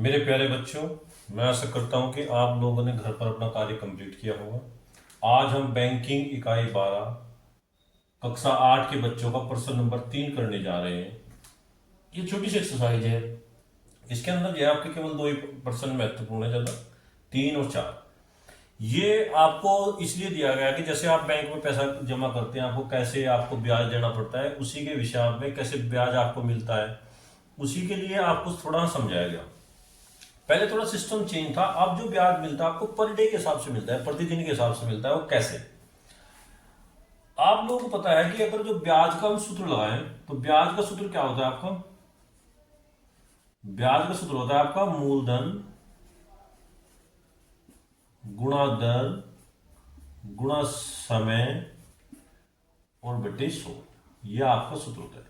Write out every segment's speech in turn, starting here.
मेरे प्यारे बच्चों, मैं आशा करता हूं कि आप लोगों ने घर पर अपना कार्य कंप्लीट किया होगा। आज हम बैंकिंग इकाई 12 कक्षा 8 के बच्चों का प्रश्न नंबर 3 करने जा रहे हैं। ये छोटी सी एक्सरसाइज है। इसके अंदर जो है आपके केवल दो ही प्रश्न महत्वपूर्ण है, ज़्यादा 3 और 4। ये आपको इसलिए दिया गया कि जैसे आप बैंक में पैसा जमा करते हैं, आपको कैसे आपको ब्याज देना पड़ता है, उसी के विषय में कैसे ब्याज आपको मिलता है, उसी के लिए आपको थोड़ा समझाया गया। पहले थोड़ा सिस्टम चेंज था। अब जो ब्याज मिलता है आपको पर डे के हिसाब से मिलता है, प्रतिदिन के हिसाब से मिलता है। वो कैसे? आप लोगों को पता है कि अगर जो ब्याज का हम सूत्र लगाएं तो ब्याज का सूत्र क्या होता है आपका? ब्याज का सूत्र होता है आपका मूलधन गुणा दर गुणा समय और बटे 100। यह आपका सूत्र होता है।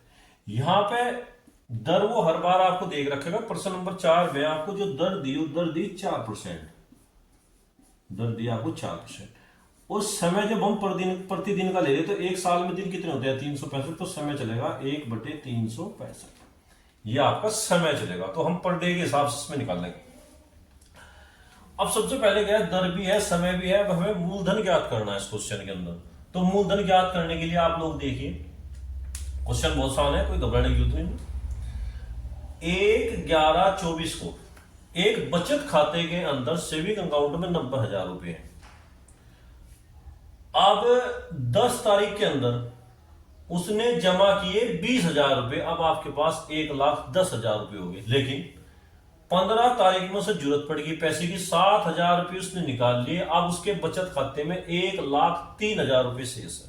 यहां पे दर वो हर बार आपको देख रखेगा। प्रश्न नंबर 4 में आपको जो दर दी, दर दी 4%। दर दी आपको 4%। और समय जब हम प्रतिदिन का ले रहे तो एक साल में दिन कितने होते हैं? 365। तो समय चलेगा 1/365। यह आपका समय चलेगा। तो हम पर डे के हिसाब से इसमें निकाल लेंगे। अब सबसे पहले क्या है? दर भी है, समय भी है। अब हमें मूलधन ज्ञात करना है इस क्वेश्चन के अंदर। तो मूलधन ज्ञात करने के लिए आप लोग देखिए, क्वेश्चन बहुत आसान है, कोई घबराने की जरूरत नहीं। 1/11/24 को एक बचत खाते के अंदर सेविंग अकाउंट में 90,000 रुपए है। अब 10 तारीख के अंदर उसने जमा किए 20,000 रुपए। अब आपके पास 1,10,000 रुपए हो गए। लेकिन 15 तारीख में उसे जरूरत पड़ेगी पैसे की, 7,000 रुपए उसने निकाल लिए। अब उसके बचत खाते में 1,03,000 रुपए शेष है।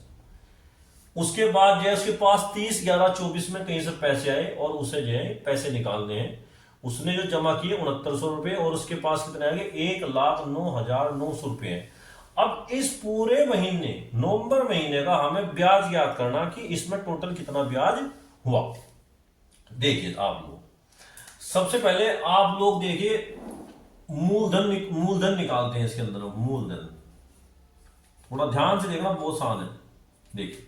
उसके बाद जो है उसके पास 30/11/24 में कहीं से पैसे आए और उसे जो है पैसे निकालने हैं। उसने जो जमा किए 6,900 रुपए और उसके पास कितने आ गए? 1,09,900 रुपए हैं। अब इस पूरे महीने, नवंबर महीने का हमें ब्याज ज्ञात करना कि इसमें टोटल कितना ब्याज हुआ। देखिए आप लोग, सबसे पहले आप लोग देखिए मूलधन निकालते हैं इसके अंदर। मूलधन थोड़ा ध्यान से देखना, बहुत आसान है। देखिए,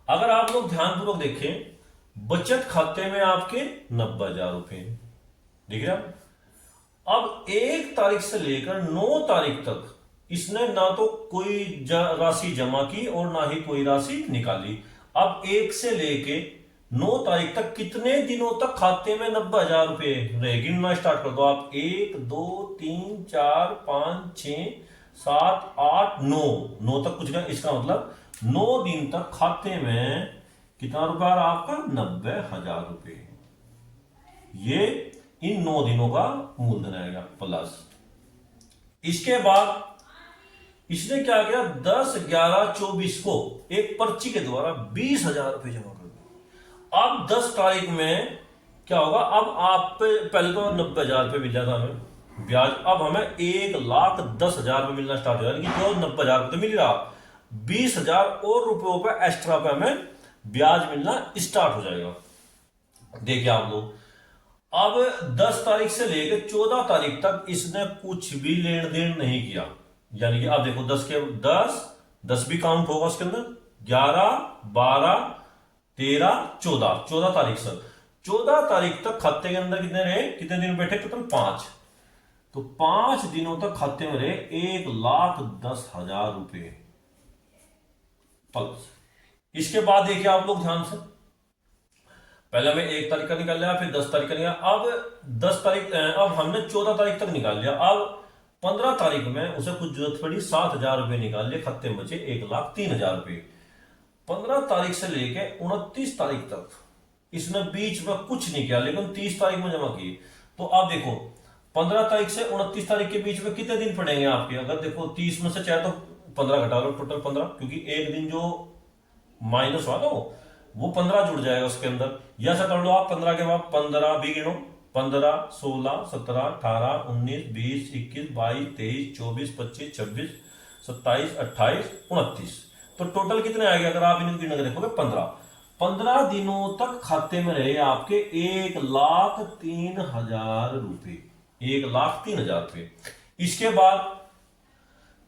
अगर आप लोग ध्यानपूर्वक देखें, बचत खाते में आपके 90,000 रुपए दिख रहा। अब 1 तारीख से लेकर 9 तारीख तक इसने ना तो कोई राशि जमा की और ना ही कोई राशि निकाली। अब 1 से लेके 9 तारीख तक कितने दिनों तक खाते में 90,000 रुपए रहे? गिनना स्टार्ट कर दो आप। 1 2 3 4 5 6 7 8 9 तक कुछ नहीं। इसका मतलब 9 दिन तक खाते में कितना रुपया आ रहा आपका? 90,000 रुपए। ये इन 9 दिनों का मूलधन आएगा प्लस। इसके बाद इसने क्या किया? 10/11/24 को एक पर्ची के द्वारा 20,000 रुपए जमा कर दिए। अब 10 तारीख में क्या होगा? अब आप पहले तो 90,000 रुपए मिल जाता हमें ब्याज। अब हमें 1,10,000 रुपए मिलना स्टार्ट हो जाएगा। जो 90,000 रुपए मिल रहा, 20,000 और रुपयों पे एक्स्ट्रा पे हमें ब्याज मिलना स्टार्ट हो जाएगा। देखिए आप लोग, अब 10 तारीख से लेकर 14 तारीख तक इसने कुछ भी लेन देन नहीं किया। यानी कि आप देखो 10 भी काउंट होगा उसके अंदर। 11 12 13 14 तारीख से 14 तारीख तक खाते के अंदर कितने रहे? कितने दिन बैठे? टोटल 5। तो 5 दिनों तक खाते में रहे 1,10,000 रुपए प्लस। इसके बाद देखिए आप लोग ध्यान से, पहले हमें 1 तारीख का निकाल लिया, फिर 10 तारीख का निकाल। अब 10 तारीख, अब हमने 14 तारीख तक निकाल लिया। अब 15 तारीख में उसे कुछ जरूरत पड़ी, 7,000 रुपए निकाल लिए, खाते में बचे 1,03,000 रुपए। 15 तारीख से लेकर 29 तारीख तक इसने बीच में कुछ नहीं किया, लेकिन 30 तारीख में जमा किए। तो अब देखो 15 तारीख से 29 तारीख के बीच में कितने दिन पड़ेंगे आपके? अगर देखो 30 में से चाहे तो 15 घटा लो, टोटल 15, क्योंकि एक दिन जो माइनस हुआ ना वो 15 जुड़ जाएगा उसके अंदर। या ऐसा कर लो आप, 15 के बाद 15 भी गिनो। 15 16 17 18 19 20 21 22 23 24 25 26 27 28 29। तो टोटल कितने आएंगे अगर आप इनको गिनकर देखोगे? 15 दिनों तक खाते में रहे आपके 1,03,000 रुपए। 1,03,000 रुपए। इसके बाद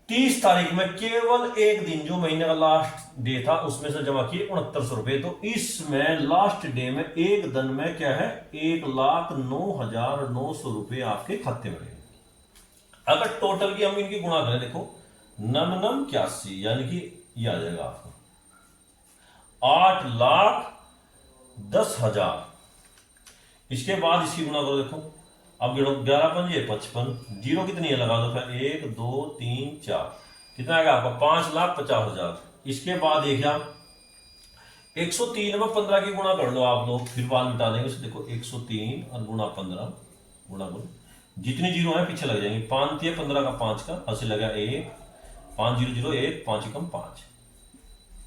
30 तारीख में केवल एक दिन जो महीने का लास्ट डे था उसमें से जमा किए 6900 रुपए। तो इसमें लास्ट डे में एक दिन में क्या है, 1,09,900 रुपए आपके खाते में रहेंगे। अगर टोटल की हम इनकी गुणा करें, देखो नम नम 81, यानी कि ये आ जाएगा आपको 8,10,000। इसके बाद इसकी गुणा करो, देखो अब गिनो, 11 पंजे 55, जीरो कितनी है लगा दो फिर, 1 2 3 4, कितना आएगा आपका 5,50,000। इसके बाद ये क्या, 103 में 15 की गुणा कर लो आप लोग, फिर बाद मिटा देंगे। देखो 103 और गुणा 15 गुणा करो, जितनी जीरो है पीछे लग जाएंगे, 5 दिए 15 का 5 का हंसी लगा 1, 5 0 0 1, 5 कम 5,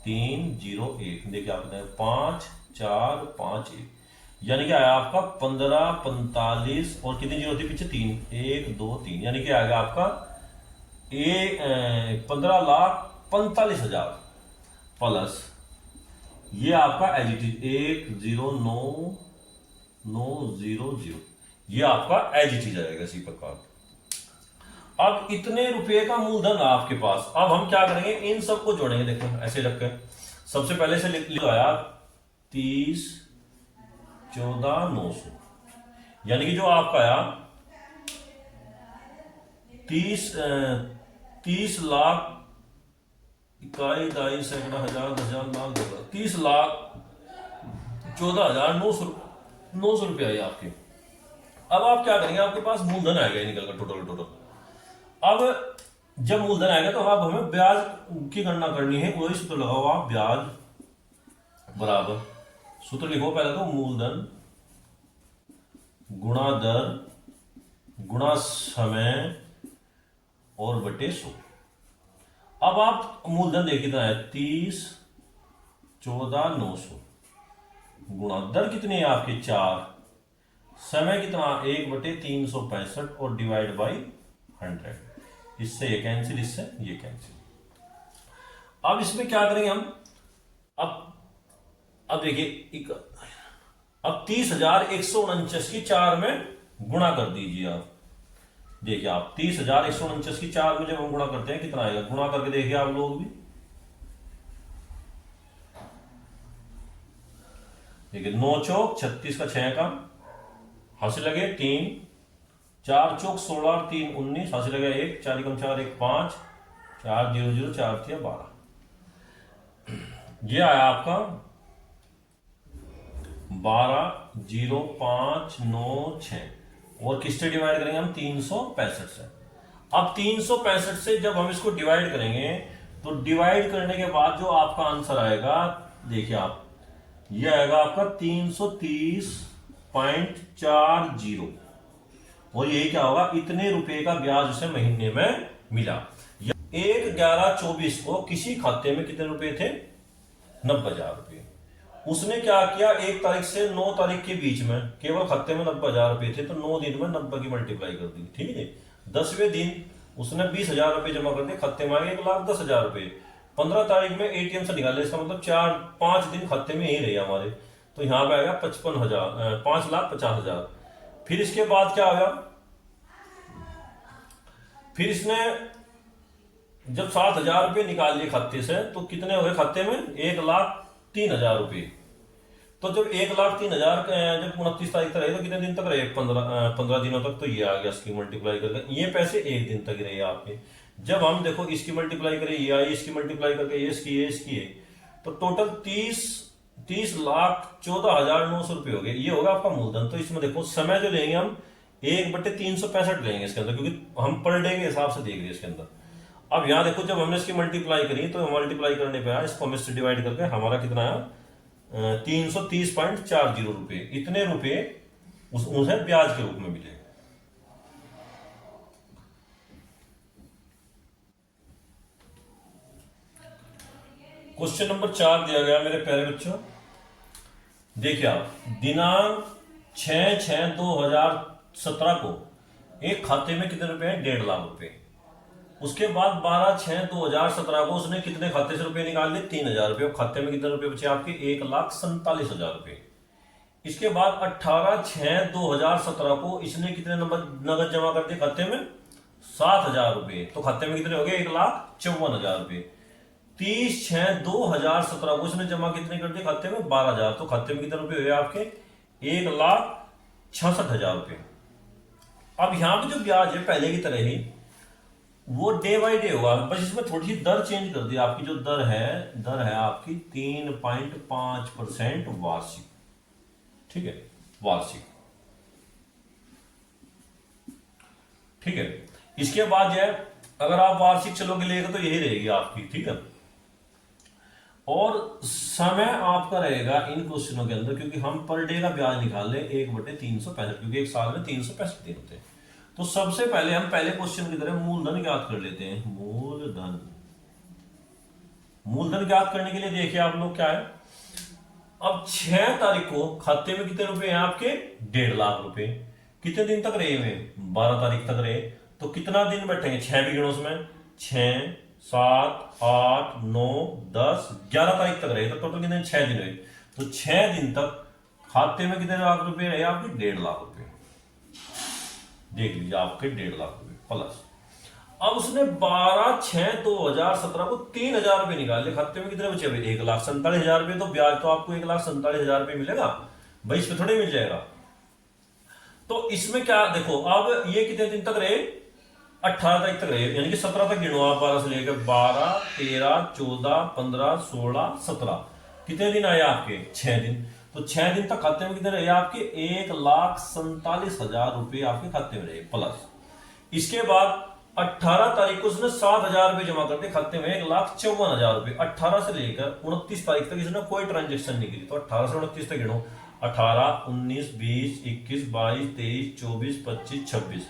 3 0 1, देखिए आपने 5 4 5 1, यानी कि आया आपका 15 45 और कितनी जीरो थी पीछे 3, 1 2 3, यानी कि आएगा आपका 15,45,000 प्लस ये आपका एज इट इज 1,09,900, ये आपका एज इट इज आएगा इसी प्रकार। अब इतने रुपए का मूलधन आपके पास, अब हम क्या करेंगे, इन सबको जोड़ेंगे। देखो ऐसे रख के सबसे पहले से लिख आया 30,14,900, यानी कि जो आपका आया 30 लाख इकाई दाई सैकड़ा हजार 10,000 लाख 30,14,900 रुपया है आपके। अब आप क्या करेंगे, आपके पास मूलधन आएगा निकल कर टोटल। अब जब मूलधन आएगा तो अब हमें ब्याज की गणना करनी है, वही सूत्र लगाओ आप, ब्याज बराबर, सूत्र लिखो पहले तो मूलधन गुणा दर गुणा समय और बटे 100। अब आप मूलधन देखिए कितना है, 30,14,900 गुणा दर कितनी है आपकी 4, समय कितना 1/365 और डिवाइड बाई 100, इससे ये कैंसिल, इससे ये कैंसिल। अब इसमें क्या करेंगे हम, अब देखिए अब 30,149 की 4 में गुणा कर दीजिए आप। देखिए आप 30,149 की 4 में जब हम गुणा करते हैं कितना आएगा, गुणा करके देखिए आप लोग भी, देखिए 9 चौक 36 का 6 का हासिल लगे 3, 4 चौक 16 3 19 हासिल लगे 1, 4 कम 4 1 5, 4 0 0 4 3 12, ये आया आपका 12,05,9,6 और किससे डिवाइड करेंगे हम, 365 से। अब 365 से जब हम इसको डिवाइड करेंगे तो डिवाइड करने के बाद जो आपका आंसर आएगा, देखिए आप, ये आएगा आपका 330.40 और यही क्या होगा, इतने रुपए का ब्याज उसे महीने में मिला। 1/11/24 को किसी खाते में कितने रुपए थे, 90,000 रुपए। उसने क्या किया, 1 तारीख से 9 तारीख के बीच में केवल खाते में 90,000 रुपए थे, तो 9 दिन में 90 की मल्टीप्लाई कर दी, ठीक है। 10वें दिन उसने 20,000 रुपए जमा कर दिए, खाते में आए 1,10,000 रुपए। 15 तारीख में एटीएम से निकाले, इसका मतलब 4-5 दिन खाते में ही रहे हमारे, तो यहां पे आएगा 5,50,000। फिर इसके बाद क्या होगा, फिर इसने जब 7,000 रुपए निकाल लिए खाते से, तो कितने हो गए खाते में, 1,03,000 रुपए। तो जब 1,03,000 जब 29 तारीख तक रहे तो कितने दिन तक रहे, 15 दिनों तक, तो ये आ गया इसकी मल्टीप्लाई करके, ये पैसे एक दिन तक रहे आपके। जब हम देखो इसकी मल्टीप्लाई करें, ये आई, इसकी मल्टीप्लाई करके ये इसकी है, तो टोटल 30,14,900 रुपए हो गए, ये होगा आपका मूलधन। तो इसमें देखो समय जो लेंगे हम 1/365 लेंगे इसके अंदर, क्योंकि हम पर डे के हिसाब से देख रहे हैं इसके अंदर। अब यहाँ देखो जब हमने इसकी मल्टीप्लाई करी तो मल्टीप्लाई करने पे आया, इसको हम इससे डिवाइड करके हमारा कितना आया, 330.40 रुपए। इतने रुपए उन्हें ब्याज के रूप में मिले। क्वेश्चन नंबर 4 दिया गया मेरे प्यारे बच्चों, देखिए आप, दिनांक 6/6/2017 को एक खाते में कितने रुपए हैं, 1.5 लाख रुपए। उसके बाद 12/6/2017 को उसने कितने खाते से रुपए निकाल लिए, 3,000 रुपए। खाते में कितने रुपए बचे आपके, 1,47,000 रुपए। इसके बाद 18/6/2017 को इसने कितने नगद जमा कर दिए खाते में, 7,000 रुपए, तो खाते में कितने हो गए 1,54,000 रुपए। 30/6/2017 को उसने जमा कितने कर दिए खाते में 12,000, तो खाते में कितने रुपए हुए आपके 1,66,000 रुपए। अब यहां पे जो ब्याज है पहले की तरह ही वो डे बाई डे होगा, बस इसमें थोड़ी सी दर चेंज कर दी। आपकी जो दर है आपकी 3.5% वार्षिक, ठीक है, वार्षिक, ठीक है। इसके बाद जो है अगर आप वार्षिक चलोगे लेगा तो यही रहेगी आपकी, ठीक है। और समय आपका रहेगा इन क्वेश्चनों के अंदर, क्योंकि हम पर डे का ब्याज निकाल लें 1/365, क्योंकि एक साल में 365 दिन होते हैं। तो सबसे पहले हम पहले क्वेश्चन की तरह मूलधन ज्ञात कर लेते हैं। मूलधन ज्ञात करने के लिए देखिए आप लोग क्या है, अब 6 तारीख को खाते में कितने रुपए हैं आपके 1.5 लाख रुपए। कितने दिन तक रहे हुए 12 तारीख तक रहे, तो कितना दिन बैठेंगे 6 भी गिनो उसमें, 6 7 8 9 10 11 तारीख तक रहे, तो टोटल कितने 6 दिन रहे। तो 6 दिन तक खाते में कितने लाख रुपए रहे आपके 1.5 लाख रुपए। देख लीजिए आपके 1.5 लाख रुपए प्लस, अब उसने 12/6/2017 को 3,000 रुपए निकाले, खाते में कितने बचे हुए 1,47,000 रुपए। तो ब्याज तो आपको 1,47,000 रुपए मिलेगा भाई, इसमें थोड़े मिल जाएगा। तो इसमें क्या देखो, अब ये कितने दिन तक रहे 18 तारीख तक रहे, यानी कि 17 तक गिनो आप, 12 से लेकर 12 13 14 15 16 17, कितने दिन आए आपके 6 दिन। तो 6 दिन तक खाते में कितने रहे आपके 1,47,000 रुपए आपके खाते में रहे प्लस। इसके बाद 18 तारीख को उसने 7,000 रुपए जमा करते खाते में 1,54,000 रुपए। 18 से लेकर 29 तारीख तक इसने कोई ट्रांजेक्शन नहीं की, तो 18 से 29 तक गिनो, 18 19 20 21 22 23 24 25 26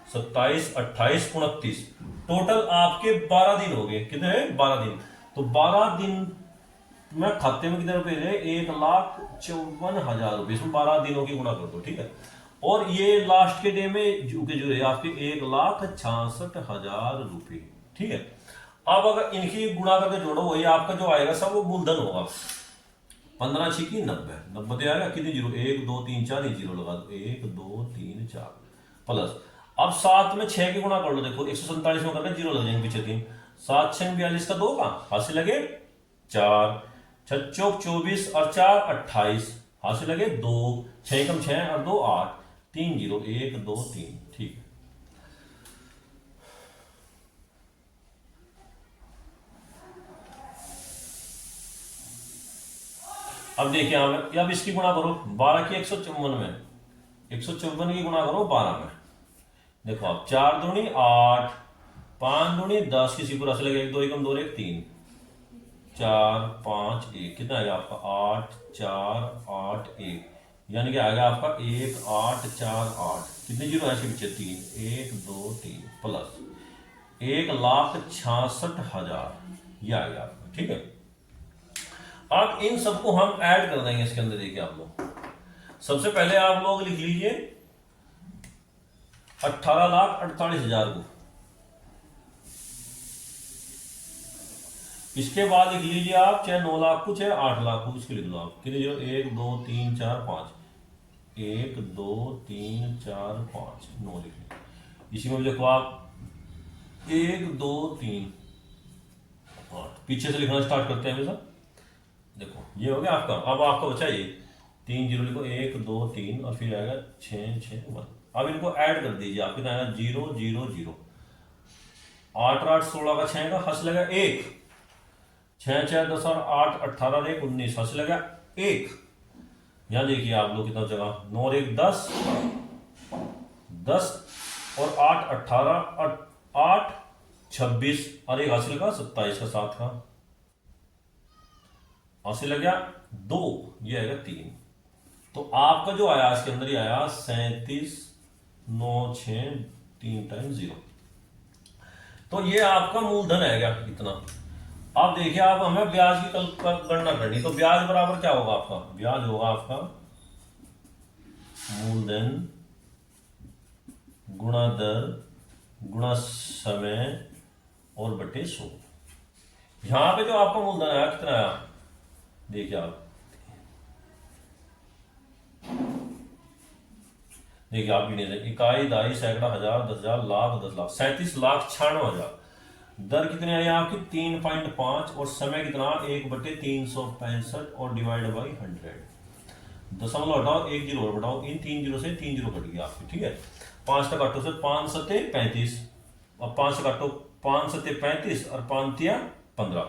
27 28 29, टोटल आपके 12 दिन हो गए। कितने 12 दिन, तो 12 दिन में खाते में कितने रुपए रहे 1,54,000 रुपए। इसमें 12 दिनों की गुणा कर दो, ठीक है। और ये लास्ट के डे में जो है आपके 1,66,000 रुपए, ठीक है। अब अगर इनकी गुणा करके जोड़ो, वही आपका जो आएगा सब वो मूलधन होगा। 15 6 की 90, 90 आएगा कितनी जीरो 1 2 3 4, जीरो लगा दो 1 2 3 4 प्लस। अब 7 में 6 की गुणा कर लो, देखो 147 में करके जीरो लग जाएंगे पीछे 3, 7 6 42 का 2 का हाथ से लगे 4, 6 चौक 24 और 4 28, हाथ से लगे 2, 6 कम 6 और 2 8, 3 0 1 2 3, ठीक है। अब देखिए अब इसकी गुणा करो 12 की 154 में, 154 की गुणा करो 12 में। देखो आप 4 दूनी 8, 5 दूनी 10, किसी को रस लगे 1 2 1 2 1 3, 4 5 1, कितना आएगा आपका 8 4 8 1, यानी कि आएगा आपका 1 8 4 8, कितने जीरो है पीछे 3, 1 2 3 प्लस 1,66,000, ये आएगा आपका, ठीक है। अब इन सबको हम ऐड कर देंगे इसके अंदर। देखिए आप लोग सबसे पहले आप लोग लिख लीजिए 18,48,000 को, इसके बाद लिख लीजिए आप चाहे 9 लाख को चाहे 8 लाख को, इसके लिख लो आप कितने जीरो 1 2 3 4 5, 1 2 3 4 5 9 लिख लीजिए। इसी में देखो आप 1 2 3 8, पीछे से लिखना स्टार्ट करते हैं हमेशा। देखो ये हो गया आपका। अब आपका बचा ये 3 जीरो लिखो 1 2 3 और फिर आएगा 6 6 1। अब इनको ऐड कर दीजिए, आप कितना आएगा 0 0 0, 8 8 16 का 6 का हंस लगा 1, 6 6 10 और 8 18 1 19, हंस लगा 1। यहां देखिए आप लोग कितना जगह 9 और 1 10 10 और 8 18 और 8 26 और एक हासिल का 27 का 7 का हासिल लग गया 2, ये आएगा 3। तो आपका जो आया इसके अंदर ही आया 37 9 6 3 टाइम 0। तो ये आपका मूलधन आएगा कितना। अब देखिए आप हमें ब्याज की गणना करनी, तो ब्याज बराबर क्या होगा आपका, ब्याज होगा आपका मूलधन गुणा दर गुणा समय और बटे 100। यहां पे जो आपका मूलधन आया कितना आया देखिए आप, देखिए आप गिने इकाई, दाई, सैकड़ा, हजार, 10,000, लाख, 10 लाख, 37,96,000। दर कितनी आई आपकी 3.5 और समय कितना 1/365 और डिवाइड बाई 100। दशमलव हटाओ, एक जीरो और बढ़ाओ, इन 3 जीरो से 3 जीरो कट गया आपकी, ठीक है। 5 का काटो से 5 सत्ते 35, अब 5 से काटो 5 सत्ते 35 और 5 तिया 15।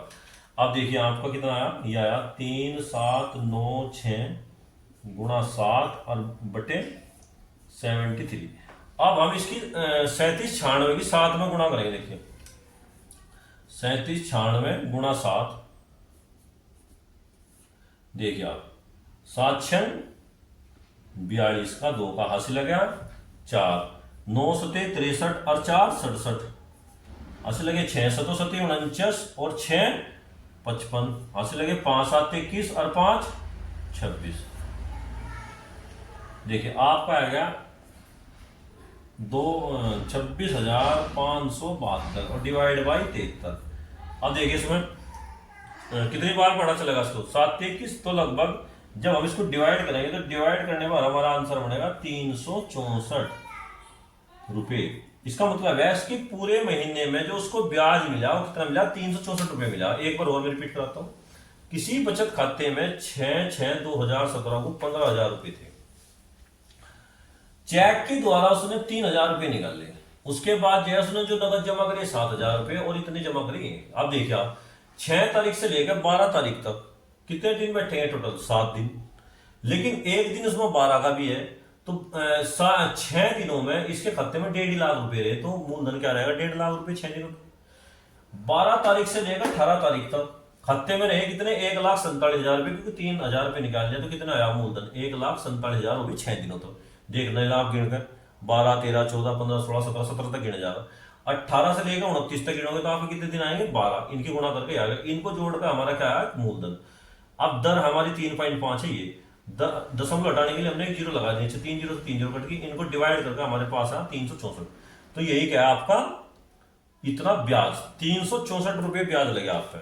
अब देखिए आपका कितना आया, ये आया 3,796 गुणा 7 और बटे 73। अब हम इसकी 3796 की 7 में गुणा करेंगे। देखिए 3796 गुणा 7, देखिए आप 7 6 42 का 2 का हासिल लग गया 4, 9 सते 63 और 4 67, हासिल लगे 6 सतो सती 49 और 6 55, हासिल लगे 5 7 21 और 5 26। देखिए आपका आ गया 26,572 और डिवाइड बाई 73। अब देखिए इसमें कितनी बार पढ़ा चलेगा इसको, 7 21, तो लगभग जब हम इसको डिवाइड करेंगे तो डिवाइड करने पर हमारा आंसर बनेगा 364 रुपए। इसका मतलब है इसके पूरे महीने में जो उसको ब्याज मिला वो कितना मिला, 364 रुपए मिला। एक बार और मैं रिपीट कराता हूँ, किसी बचत खाते में 6/6/2017 को 15,000 रुपए थे, चेक के द्वारा उसने 3,000 रुपए निकाले, उसके बाद जो उसने जो नगद जमा करी 7,000 रुपए और इतने जमा करी। अब देखिए आप 6 तारीख से लेकर 12 तारीख तक कितने दिन बैठे हैं, टोटल 7 दिन, लेकिन एक दिन उसमें 12 का भी है, तो 6 दिनों में इसके खाते में 1.5 लाख रुपए रहे, तो मूलधन क्या रहेगा 1.5 लाख रुपए 6 दिनों में। 12 तारीख से लेकर 18 तारीख तक खाते में रहे कितने, 1,47,000 रुपए, क्योंकि 3,000 रुपए निकाल लिया तो कितना आया मूलधन 1,47,000 हो गई 6 दिनों तक। देखना है आप गिनकर 12 13 14 15 16 17 17 तक गिने जा रहा, 18 से लेकर 29 तक गिनोगे तो आपको कितने दिन आएंगे 12, इनकी गुणा करके आ गए, इनको जोड़कर हमारा क्या है मूलधन। अब दर हमारी 3.5 है, ये दशमलव हटाने के लिए हमने एक जीरो लगा दिया, 3 जीरो से 3 जीरो कट गई, इनको डिवाइड करके हमारे पास है 364। तो यही क्या है आपका इतना ब्याज 364 रुपये ब्याज लगे आप पे।